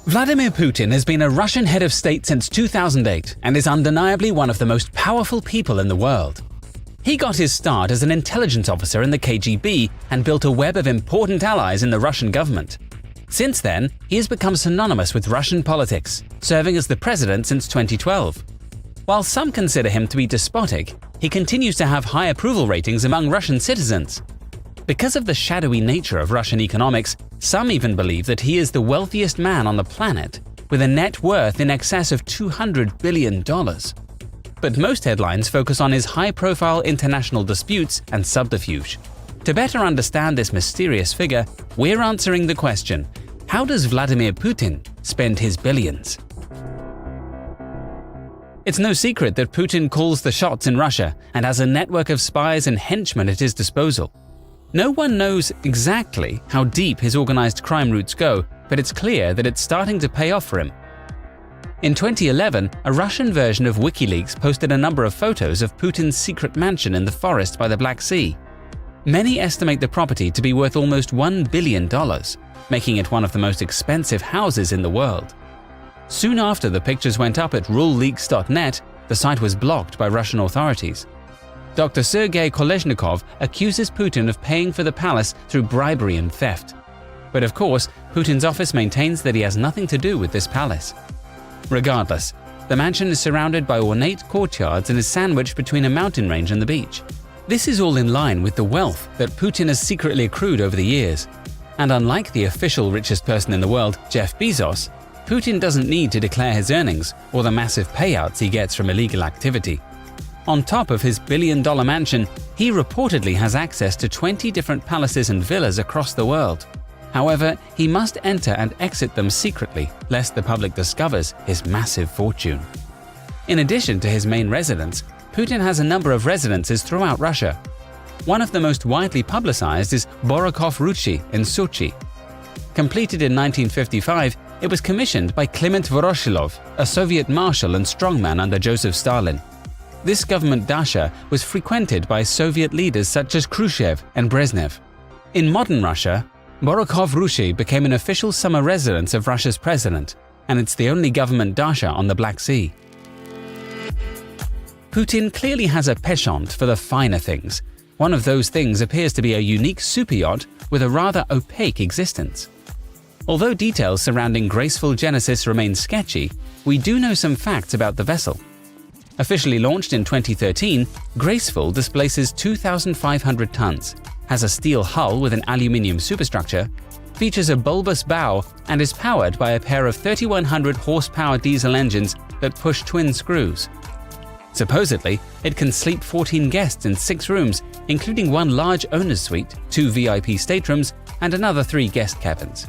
Vladimir Putin has been a Russian head of state since 2008 and is undeniably one of the most powerful people in the world. He got his start as an intelligence officer in the KGB and built a web of important allies in the Russian government. Since then, he has become synonymous with Russian politics, serving as the president since 2012. While some consider him to be despotic, he continues to have high approval ratings among Russian citizens. Because of the shadowy nature of Russian economics, some even believe that he is the wealthiest man on the planet, with a net worth in excess of $200 billion. But most headlines focus on his high-profile international disputes and subterfuge. To better understand this mysterious figure, we're answering the question: how does Vladimir Putin spend his billions? It's no secret that Putin calls the shots in Russia and has a network of spies and henchmen at his disposal. No one knows exactly how deep his organized crime roots go, but it's clear that it's starting to pay off for him. In 2011, a Russian version of WikiLeaks posted a number of photos of Putin's secret mansion in the forest by the Black Sea. Many estimate the property to be worth almost $1 billion, making it one of the most expensive houses in the world. Soon after the pictures went up at ruleleaks.net, the site was blocked by Russian authorities. Dr. Sergei Kolesnikov accuses Putin of paying for the palace through bribery and theft. But of course, Putin's office maintains that he has nothing to do with this palace. Regardless, the mansion is surrounded by ornate courtyards and is sandwiched between a mountain range and the beach. This is all in line with the wealth that Putin has secretly accrued over the years. And unlike the official richest person in the world, Jeff Bezos, Putin doesn't need to declare his earnings or the massive payouts he gets from illegal activity. On top of his billion-dollar mansion, he reportedly has access to 20 different palaces and villas across the world. However, he must enter and exit them secretly, lest the public discovers his massive fortune. In addition to his main residence, Putin has a number of residences throughout Russia. One of the most widely publicized is Borakov-Ruchi in Sochi. Completed in 1955, it was commissioned by Kliment Voroshilov, a Soviet marshal and strongman under Joseph Stalin. This government dacha was frequented by Soviet leaders such as Khrushchev and Brezhnev. In modern Russia, Borakov-Ruchi became an official summer residence of Russia's president, and it's the only government dacha on the Black Sea. Putin clearly has a penchant for the finer things. One of those things appears to be a unique super yacht with a rather opaque existence. Although details surrounding Graceful Genesis remain sketchy, we do know some facts about the vessel. Officially launched in 2013, Graceful displaces 2,500 tons, has a steel hull with an aluminium superstructure, features a bulbous bow, and is powered by a pair of 3,100 horsepower diesel engines that push twin screws. Supposedly, it can sleep 14 guests in 6 rooms, including one large owner's suite, 2 VIP staterooms, and another 3 guest cabins.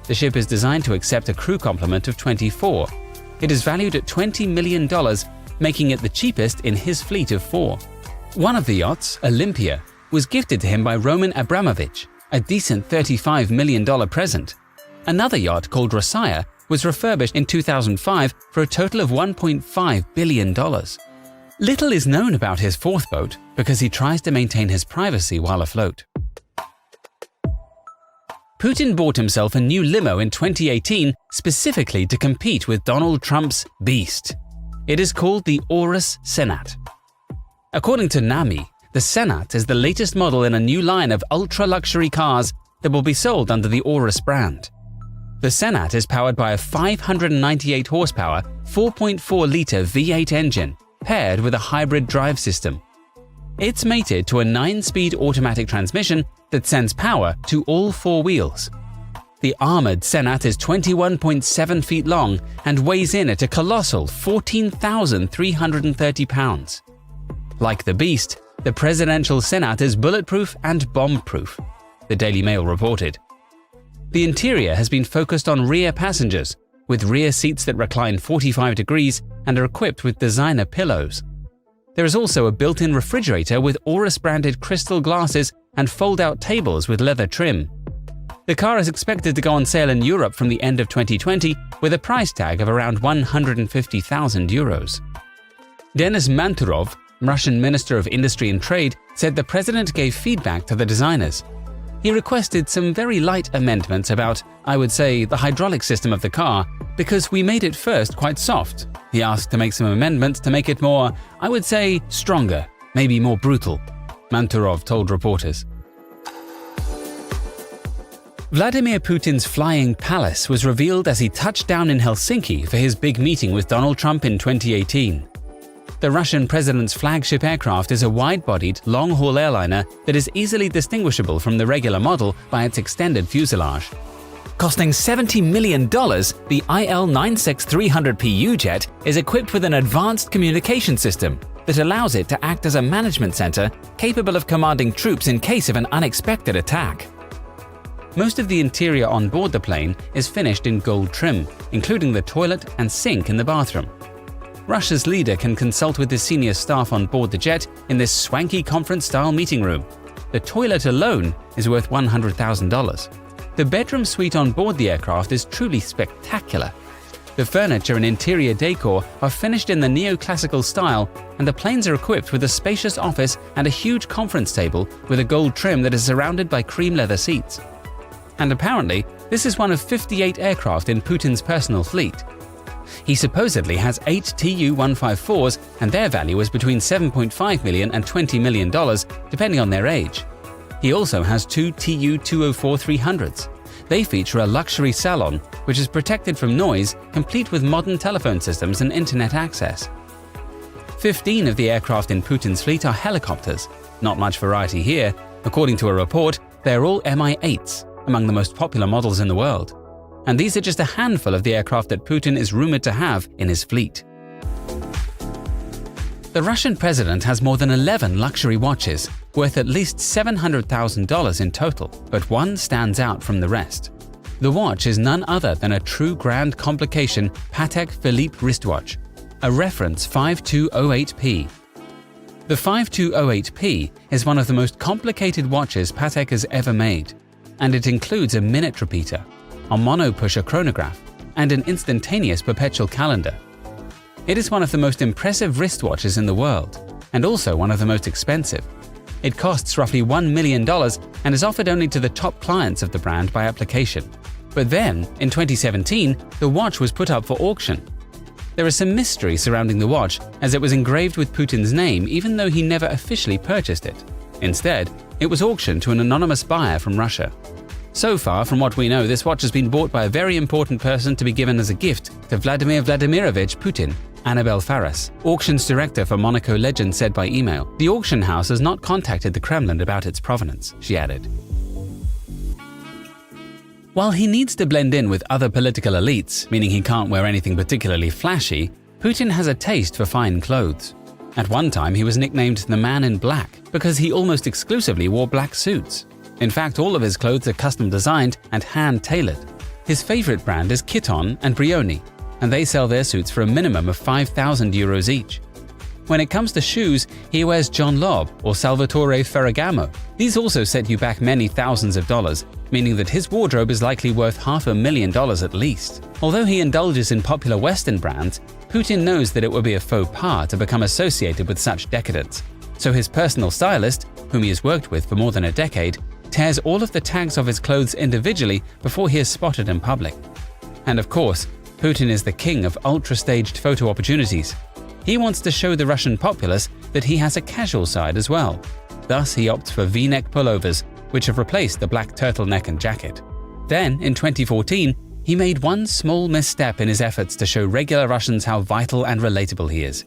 The ship is designed to accept a crew complement of 24. It is valued at $20 million, making it the cheapest in his fleet of 4. One of the yachts, Olympia, was gifted to him by Roman Abramovich, a decent $35 million present. Another yacht called Rossiya was refurbished in 2005 for a total of $1.5 billion. Little is known about his 4th boat because he tries to maintain his privacy while afloat. Putin bought himself a new limo in 2018 specifically to compete with Donald Trump's Beast. It is called the Urus Senat. According to NAMI, the Senat is the latest model in a new line of ultra-luxury cars that will be sold under the Urus brand. The Senat is powered by a 598 horsepower, 4.4-liter V8 engine paired with a hybrid drive system. It's mated to a 9-speed automatic transmission that sends power to all 4 wheels. The armored Senat is 21.7 feet long and weighs in at a colossal 14,330 pounds. Like the Beast, the presidential Senat is bulletproof and bomb-proof, the Daily Mail reported. The interior has been focused on rear passengers, with rear seats that recline 45 degrees and are equipped with designer pillows. There is also a built-in refrigerator with Urus-branded crystal glasses and fold-out tables with leather trim. The car is expected to go on sale in Europe from the end of 2020 with a price tag of around 150,000 euros. Denis Manturov, Russian Minister of Industry and Trade, said the president gave feedback to the designers. He requested some very light amendments about, I would say, the hydraulic system of the car, because we made it first quite soft. He asked to make some amendments to make it more, I would say, stronger, maybe more brutal, Manturov told reporters. Vladimir Putin's flying palace was revealed as he touched down in Helsinki for his big meeting with Donald Trump in 2018. The Russian president's flagship aircraft is a wide-bodied, long-haul airliner that is easily distinguishable from the regular model by its extended fuselage. Costing $70 million, the IL-96-300PU jet is equipped with an advanced communication system that allows it to act as a management center capable of commanding troops in case of an unexpected attack. Most of the interior on board the plane is finished in gold trim, including the toilet and sink in the bathroom. Russia's leader can consult with his senior staff on board the jet in this swanky conference-style meeting room. The toilet alone is worth $100,000. The bedroom suite on board the aircraft is truly spectacular. The furniture and interior decor are finished in the neoclassical style, and the planes are equipped with a spacious office and a huge conference table with a gold trim that is surrounded by cream leather seats. And apparently, this is one of 58 aircraft in Putin's personal fleet. He supposedly has 8 Tu-154s, and their value is between $7.5 million and $20 million, depending on their age. He also has 2 Tu-204-300s. They feature a luxury salon, which is protected from noise, complete with modern telephone systems and internet access. 15 of the aircraft in Putin's fleet are helicopters. Not much variety here. According to a report, they're all Mi-8s, among the most popular models in the world. And these are just a handful of the aircraft that Putin is rumored to have in his fleet. The Russian president has more than 11 luxury watches, worth at least $700,000 in total, but one stands out from the rest. The watch is none other than a true grand complication Patek Philippe wristwatch, a reference 5208P. The 5208P is one of the most complicated watches Patek has ever made, and it includes a minute repeater, a mono-pusher chronograph, and an instantaneous perpetual calendar. It is one of the most impressive wristwatches in the world, and also one of the most expensive. It costs roughly $1 million and is offered only to the top clients of the brand by application. But then, in 2017, the watch was put up for auction. There is some mystery surrounding the watch, as it was engraved with Putin's name even though he never officially purchased it. Instead, it was auctioned to an anonymous buyer from Russia. So far, from what we know, this watch has been bought by a very important person to be given as a gift to Vladimir Vladimirovich Putin. Annabelle Faris, auctions director for Monaco Legend, said by email, "The auction house has not contacted the Kremlin about its provenance," she added. While he needs to blend in with other political elites, meaning he can't wear anything particularly flashy, Putin has a taste for fine clothes. At one time, he was nicknamed the Man in Black because he almost exclusively wore black suits. In fact, all of his clothes are custom designed and hand-tailored. His favorite brand is Kiton and Brioni, and they sell their suits for a minimum of €5,000 each. When it comes to shoes, he wears John Lobb or Salvatore Ferragamo. These also set you back many thousands of dollars, meaning that his wardrobe is likely worth $500,000 at least. Although he indulges in popular Western brands, Putin knows that it would be a faux pas to become associated with such decadence. So his personal stylist, whom he has worked with for more than a decade, tears all of the tags off his clothes individually before he is spotted in public. And of course, Putin is the king of ultra-staged photo opportunities. He wants to show the Russian populace that he has a casual side as well. Thus, he opts for V-neck pullovers, which have replaced the black turtleneck and jacket. Then, in 2014, he made one small misstep in his efforts to show regular Russians how vital and relatable he is.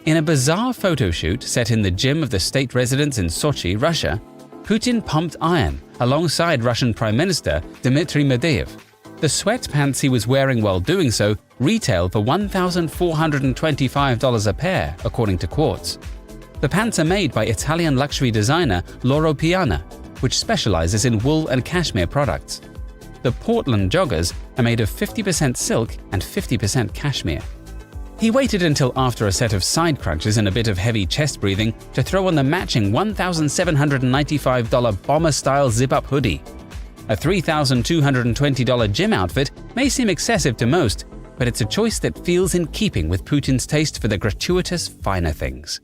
In a bizarre photo shoot set in the gym of the state residence in Sochi, Russia, Putin pumped iron alongside Russian Prime Minister Dmitry Medvedev. The sweatpants he was wearing while doing so retail for $1,425 a pair, according to Quartz. The pants are made by Italian luxury designer Loro Piana, which specializes in wool and cashmere products. The Portland joggers are made of 50% silk and 50% cashmere. He waited until after a set of side crunches and a bit of heavy chest breathing to throw on the matching $1,795 bomber-style zip-up hoodie. A $3,220 gym outfit may seem excessive to most, but it's a choice that feels in keeping with Putin's taste for the gratuitous finer things.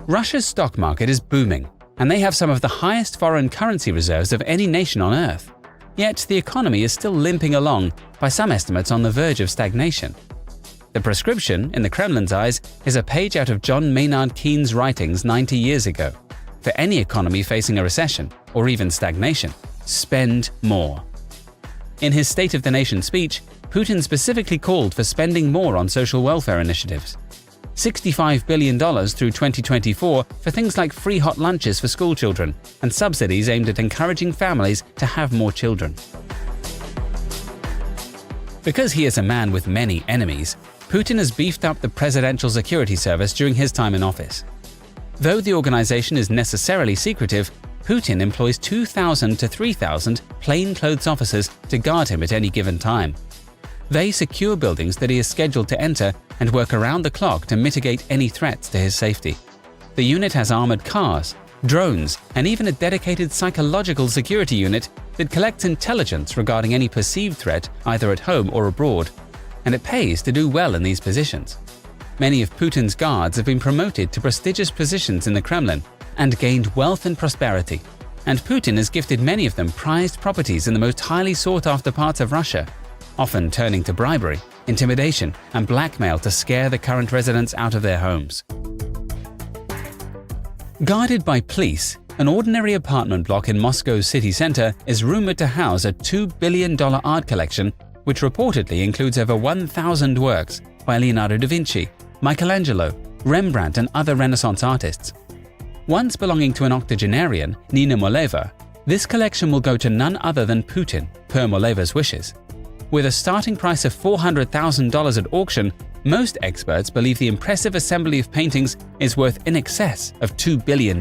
Russia's stock market is booming. and they have some of the highest foreign currency reserves of any nation on Earth. Yet the economy is still limping along, by some estimates on the verge of stagnation. The prescription, in the Kremlin's eyes, is a page out of John Maynard Keynes' writings 90 years ago. For any economy facing a recession, or even stagnation, spend more. In his State of the Nation speech, Putin specifically called for spending more on social welfare initiatives. $65 billion through 2024 for things like free hot lunches for schoolchildren and subsidies aimed at encouraging families to have more children. Because he is a man with many enemies, Putin has beefed up the Presidential Security Service during his time in office. Though the organization is necessarily secretive, Putin employs 2,000 to 3,000 plainclothes officers to guard him at any given time. They secure buildings that he is scheduled to enter and work around the clock to mitigate any threats to his safety. The unit has armored cars, drones, and even a dedicated psychological security unit that collects intelligence regarding any perceived threat either at home or abroad. And it pays to do well in these positions. Many of Putin's guards have been promoted to prestigious positions in the Kremlin and gained wealth and prosperity. And Putin has gifted many of them prized properties in the most highly sought-after parts of Russia, often turning to bribery, intimidation, and blackmail to scare the current residents out of their homes. Guarded by police, an ordinary apartment block in Moscow's city center is rumored to house a $2 billion art collection, which reportedly includes over 1,000 works by Leonardo da Vinci, Michelangelo, Rembrandt, and other Renaissance artists. Once belonging to an octogenarian, Nina Moleva, this collection will go to none other than Putin, per Moleva's wishes. With a starting price of $400,000 at auction, most experts believe the impressive assembly of paintings is worth in excess of $2 billion.